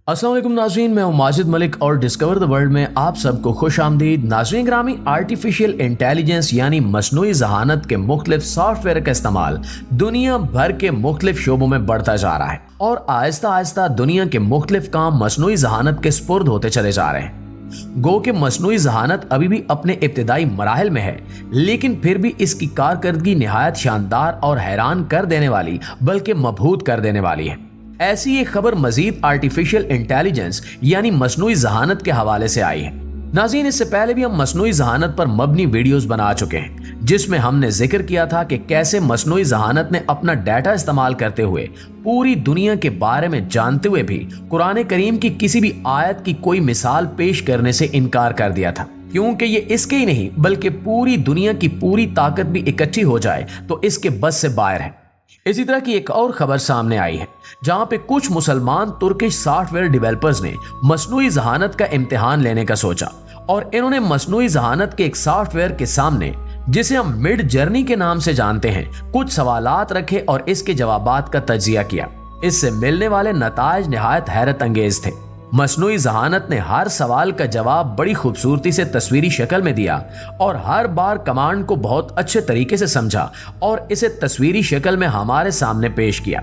अस्सलाम वालेकुम नाज़रीन, मैं हूं माजिद मलिक और डिस्कवर द वर्ल्ड में आप सबको खुश आमदीद। नाज़रीन ग्रामी, आर्टिफिशियल इंटेलिजेंस यानी मसनूई ज़हानत के मुख्तलिफ सॉफ्टवेयर का इस्तेमाल दुनिया भर के मुख्तलिफ शोबों में बढ़ता जा रहा है और आहिस्ता आहिस्ता दुनिया के मुख्तलिफ काम मसनूई ज़हानत के स्पुर्द होते चले जा रहे हैं। गो के मसनूई ज़हानत अभी भी अपने इब्तिदाई मराहिल में है, लेकिन फिर भी इसकी कारकर्दगी निहायत शानदार और हैरान कर देने वाली बल्कि मबहूत कर देने वाली है। ऐसी एक खबर मजीद आर्टिफिशियल इंटेलिजेंस यानी मसनूई ज़हानत के हवाले से आई है। नाज़रीन, इससे पहले भी हम मसनूई ज़हानत पर मबनी वीडियोस बना चुके हैं, जिसमें हमने जिक्र किया था कि कैसे मसनूई ज़हानत ने अपना डाटा इस्तेमाल करते हुए पूरी दुनिया के बारे में जानते हुए भी कुरान करीम की किसी भी आयत की कोई मिसाल पेश करने से इनकार कर दिया था, क्योंकि ये इसके ही नहीं बल्कि पूरी दुनिया की पूरी ताकत भी इकट्ठी हो जाए तो इसके बस से बाहर है। इसी तरह की एक और खबर सामने आई है, जहां पे कुछ मुसलमान तुर्किश सॉफ्टवेयर डेवलपर्स ने मसनूई ज़हानत का इम्तिहान लेने का सोचा और इन्होंने मसनूई ज़हानत के एक सॉफ्टवेयर के सामने, जिसे हम मिड जर्नी के नाम से जानते हैं, कुछ सवालात रखे और इसके जवाबात का तज्जिया किया। इससे मिलने वाले नताइज निहायत हैरत अंगेज थे। मसनूई ज़हानत ने हर सवाल का जवाब बड़ी खूबसूरती से तस्वीरी शक्ल में दिया और हर बार कमांड को बहुत अच्छे तरीके से समझा और इसे तस्वीरी शक्ल में हमारे सामने पेश किया।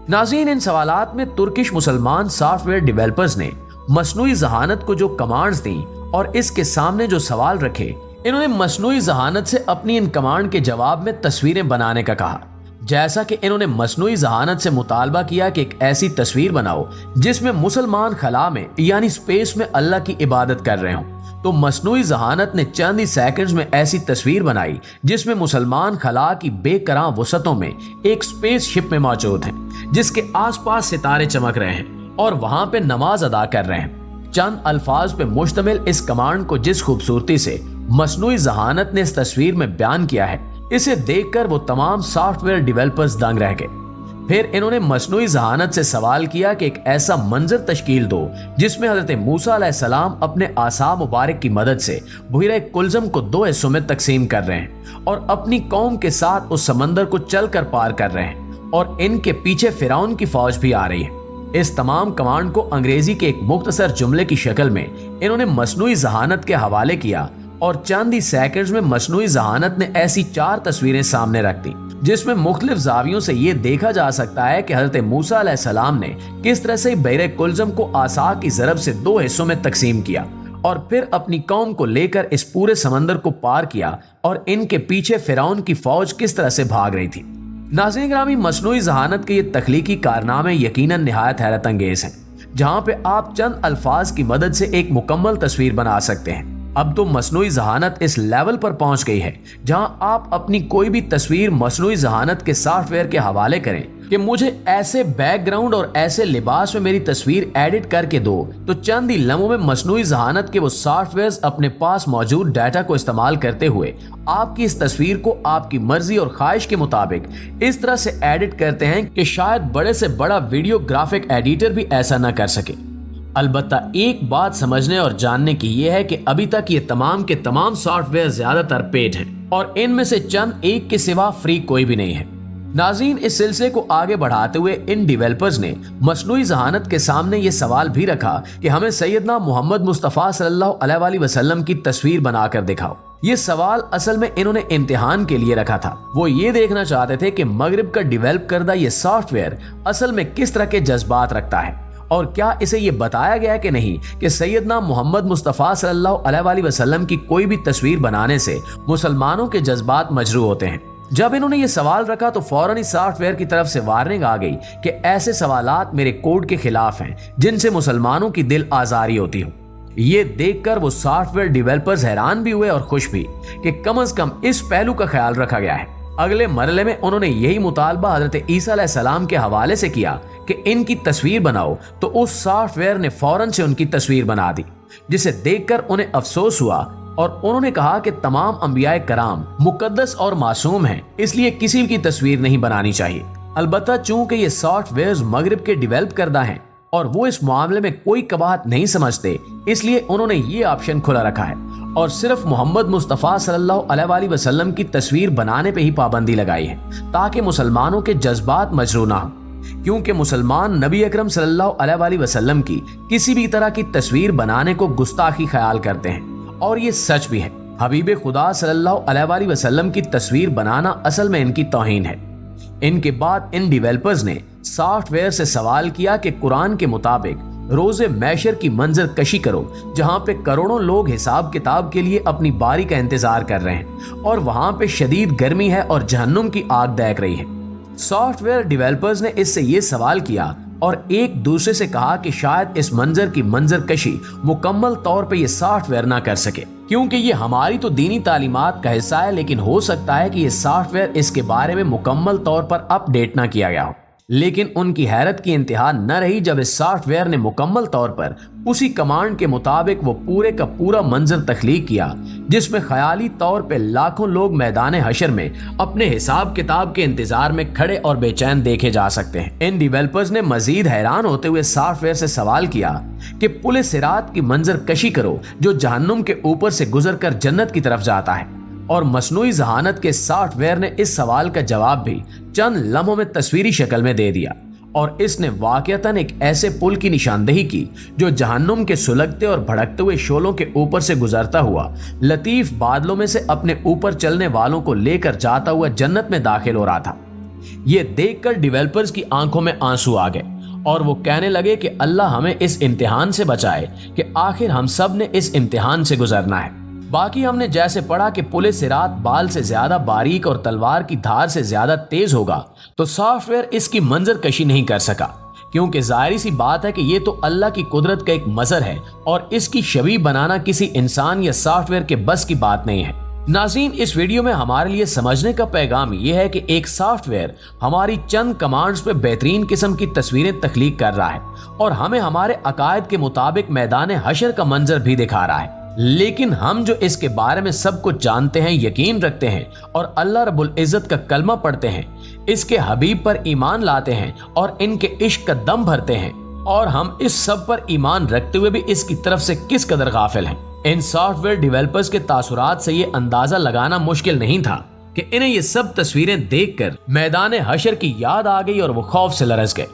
नाज़रीन, इन सवालात में तुर्किश मुसलमान सॉफ्टवेयर डेवलपर्स ने मसनूई ज़हानत को जो कमांड्स दी और इसके सामने जो सवाल रखे, इन्होंने मसनूई ज़हानत से अपनी इन कमांड के जवाब में तस्वीरें बनाने का कहा। जैसा कि इन्होंने मसनूई ज़हानत से मुतालबा किया कि एक ऐसी तस्वीर बनाओ जिसमें मुसलमान खला में यानी स्पेस में अल्लाह की इबादत कर रहे हों, तो मसनूई ज़हानत ने चंद ही सेकंड्स में ऐसी तस्वीर बनाई जिसमें मुसलमान खला की बेकरां वसतों में एक स्पेस शिप में मौजूद है, जिसके आसपास सितारे चमक रहे हैं और वहां पे नमाज अदा कर रहे हैं। चंद अल्फाज पे मुश्तमिल इस कमांड को जिस खूबसूरती से मसनूई ज़हानत ने इस तस्वीर में बयान किया है, इसे देखकर वो तमाम सॉफ्टवेयर डेवलपर्स दंग रह गए। फिर इन्होंने मसनूई ज़हानत से सवाल किया कि एक ऐसा मंजर तश्कील दो जिसमें हज़रत मूसा अलैहिस्सलाम अपने आसा मुबारक की मदद से बुहरे कुलज़म को दो हिस्सों में तकसीम कर रहे हैं और अपनी कौम के साथ उस समंदर को चलकर पार कर रहे हैं और इनके पीछे फिरौन की फौज भी आ रही है। इस तमाम कमांड को अंग्रेजी के एक मुख्तसर जुमले की शक्ल में इन्होंने मसनूई ज़हानत के हवाले किया और चंद ही सेकंड्स में मसनूई ज़हानत ने ऐसी 4 तस्वीरें सामने रख दी जिसमें मुख्तलिफ जावियों से ये देखा जा सकता है कि हज़रत मूसा अलैहिस्सलाम ने किस तरह से बहरे कुलज़म को आसा की ज़रब से 2 हिस्सों में तकसीम किया और फिर अपनी कौम को लेकर इस पूरे समंदर को पार किया और इनके पीछे फिरौन की फौज किस तरह से भाग रही थी। नाज़रीन ग्रामी, मसनूई ज़हानत के ये तख्लीकी कारनामे यकीनन निहायत हैरत अंगेज हैं, जहाँ पे आप चंद अल्फाज की मदद से एक मुकम्मल तस्वीर बना सकते हैं। अब तो मसनूई ज़हानत इस लेवल पर पहुंच गई है जहां आप अपनी कोई भी तस्वीर मसनूई ज़हानत के सॉफ्टवेयर के हवाले करें कि मुझे ऐसे बैकग्राउंड और ऐसे लिबास में मेरी तस्वीर एडिट करके दो, तो चंद ही लम्हों में मसनूई ज़हानत के वो सॉफ्टवेयर अपने पास मौजूद डाटा को इस्तेमाल करते हुए आपकी इस तस्वीर को आपकी मर्जी और ख्वाहिश के मुताबिक इस तरह से एडिट करते हैं कि शायद बड़े से बड़ा वीडियो ग्राफिक एडिटर भी ऐसा न कर सके। अलबत्ता एक बात समझने और जानने की यह है कि अभी तक ये तमाम के तमाम सॉफ्टवेयर ज्यादातर पेड हैं और इनमें से चंद एक के सिवा फ्री कोई भी नहीं है। नाज़रीन, इस सिलसिले को आगे बढ़ाते हुए इन डेवलपर्स ने मसनूई ज़हानत के सामने ये सवाल भी रखा कि हमें सैयदना मोहम्मद मुस्तफ़ा सल्लल्लाहु अलैहि वसल्लम की तस्वीर बनाकर दिखाओ। ये सवाल असल में इन्होंने इम्तिहान के लिए रखा था। वो ये देखना चाहते थे कि मगरिब का डेवलप करदा ये सॉफ्टवेयर असल में किस तरह के जज्बात रखता है और क्या इसे ये बताया गया कि नहीं कि सैयदना मोहम्मद मुस्तफ़ा सल्लल्लाहु अलैहि वसल्लम की कोई भी तस्वीर बनाने से मुसलमानों के जज्बात मजरू होते हैं। जब इन्होंने ये सवाल रखा तो फौरन ही सॉफ्टवेयर की तरफ से वार्निंग आ गई कि ऐसे सवालात मेरे कोड के खिलाफ हैं जिनसे मुसलमानों की दिल आजारी होती हो। ये देखकर वो सॉफ्टवेयर डेवलपर्स हैरान भी हुए और खुश भी कि कम से कम इस पहलू का ख्याल रखा गया है। अगले मरले में उन्होंने यही मुतालबा हज़रत ईसा अलैहिस्सलाम के हवाले से किया कि इनकी तस्वीर बनाओ, तो उस सॉफ्टवेयर ने फौरन से उनकी तस्वीर बना दी, जिसे देखकर उन्हें अफसोस हुआ और उन्होंने कहा कि तमाम अंबियाए कराम मुकद्दस और मासूम हैं, इसलिए किसी की तस्वीर नहीं बनानी चाहिए। अलबत्ता चूंकि ये सॉफ्टवेयर मगरिब के डेवलप करदा हैं और वो इस मामले में कोई कबाहत नहीं समझते, इसलिए उन्होंने ये ऑप्शन खुला रखा है और सिर्फ मोहम्मद मुस्तफ़ा सल्लल्लाहु अलैहि वसल्लम की तस्वीर बनाने पे ही पाबंदी लगाई है ताकि मुसलमानों के जज्बात मजरू ना हो। क्योंकि मुसलमान नबी अकरम सल्लल्लाहु अलैहि वसल्लम की किसी भी तरह की तस्वीर बनाने को गुस्ताखी ख्याल करते हैं, और ये सच भी है। हबीब खुदा सल्लल्लाहु अलैहि वसल्लम की तस्वीर बनाना असल में इनकी तौहीन है। इनके बाद इन डेवलपर्स ने सॉफ्टवेयर से सवाल किया कि कुरान के मुताबिक रोजे मैशर की मंजर कशी करो, जहां पे करोड़ों लोग हिसाब किताब के लिए अपनी बारी का इंतजार कर रहे हैं और वहां पे शदीद गर्मी है और जहन्नुम की आग दहक रही है। सॉफ्टवेयर डेवलपर्स ने इससे ये सवाल किया और एक दूसरे से कहा कि शायद इस मंजर की मंजर कशी मुकम्मल तौर पे ये सॉफ्टवेयर ना कर सके, क्योंकि ये हमारी तो दीनी तालीमात का हिस्सा है, लेकिन हो सकता है कि ये सॉफ्टवेयर इसके बारे में मुकम्मल तौर पर अपडेट ना किया गया हो। लेकिन उनकी हैरत की इंतहा न रही जब इस सॉफ्टवेयर ने मुकम्मल तौर पर उसी कमांड के मुताबिक वो पूरे का पूरा मंजर तख्लीक किया, जिसमें ख्याली तौर पे लाखों लोग मैदान हशर में अपने हिसाब किताब के इंतजार में खड़े और बेचैन देखे जा सकते हैं। इन डेवलपर्स ने मजीद हैरान होते हुए सॉफ्टवेयर से सवाल किया कि पुल सिरात की मंजर कशी करो जो जहन्नुम के ऊपर से गुजर कर जन्नत की तरफ जाता है, और मसनूई जहानत के सॉफ्टवेयर ने इस सवाल का जवाब भी चंद लम्हों में तस्वीरी शक्ल में दे दिया, और इसने वाकईतन एक ऐसे पुल की निशानदेही की जो जहन्नुम के सुलगते और भड़कते हुए शोलों के ऊपर से गुजरता हुआ लतीफ बादलों में से अपने ऊपर चलने वालों को लेकर जाता हुआ जन्नत में दाखिल हो रहा था। ये देखकर डेवलपर्स की आंखों में आंसू आ गए और वो कहने लगे कि अल्लाह हमें इस इम्तिहान से बचाए कि आखिर हम सब ने इस इम्तिहान से गुजरना है। बाकी हमने जैसे पढ़ा कि पुल सिरात बाल से ज्यादा बारीक और तलवार की धार से ज्यादा तेज होगा, तो सॉफ्टवेयर इसकी मंजर कशी नहीं कर सका, क्योंकि जाहिर सी बात है कि ये तो अल्लाह की कुदरत का एक मजर है और इसकी शबीह बनाना किसी इंसान या सॉफ्टवेयर के बस की बात नहीं है। नाज़रीन, इस वीडियो में हमारे लिए समझने का पैगाम यह है कि एक सॉफ्टवेयर हमारी चंद कमांड्स पे बेहतरीन किस्म की तस्वीरें तख्लीक कर रहा है और हमें हमारे अकायद के मुताबिक मैदान हशर का मंजर भी दिखा रहा है। लेकिन हम जो इसके बारे में सब कुछ जानते हैं, यकीन रखते हैं और अल्लाह रब्बुल इज्जत का कलमा पढ़ते हैं, इसके हबीब पर ईमान लाते हैं और इनके इश्क का दम भरते हैं, और हम इस सब पर ईमान रखते हुए भी इसकी तरफ से किस कदर गाफिल हैं। इन सॉफ्टवेयर डेवलपर्स के तासुरात से ये अंदाजा लगाना मुश्किल नहीं था कि इन्हें ये सब तस्वीरें देखकर मैदान हशर की याद आ गई और वो खौफ से लरस गए।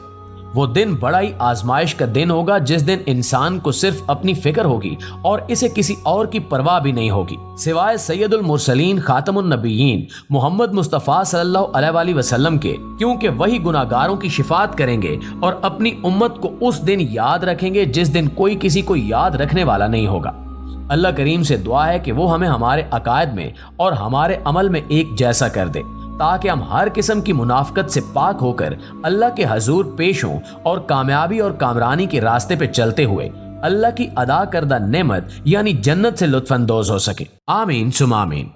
वो दिन बड़ा ही आजमाइश का दिन होगा जिस दिन इंसान को सिर्फ अपनी फिक्र होगी और इसे किसी और की परवाह भी नहीं होगी सिवाय सैयदुल मुरसलीन खातमुन नबीयीन मोहम्मद मुस्तफ़ा सल्लल्लाहु अलैहि वसल्लम के, क्योंकि वही गुनाहगारों की शिफात करेंगे और अपनी उम्मत को उस दिन याद रखेंगे जिस दिन कोई किसी को याद रखने वाला नहीं होगा। अल्लाह करीम से दुआ है कि वो हमें हमारे अकायद में और हमारे अमल में एक जैसा कर दे, ताकि हम हर किस्म की मुनाफकत से पाक होकर अल्लाह के हजूर पेश हों और कामयाबी और कामरानी के रास्ते पे चलते हुए अल्लाह की अदा करदा नेमत यानी जन्नत से लुत्फानंदोज हो सके। आमीन सुम आमीन।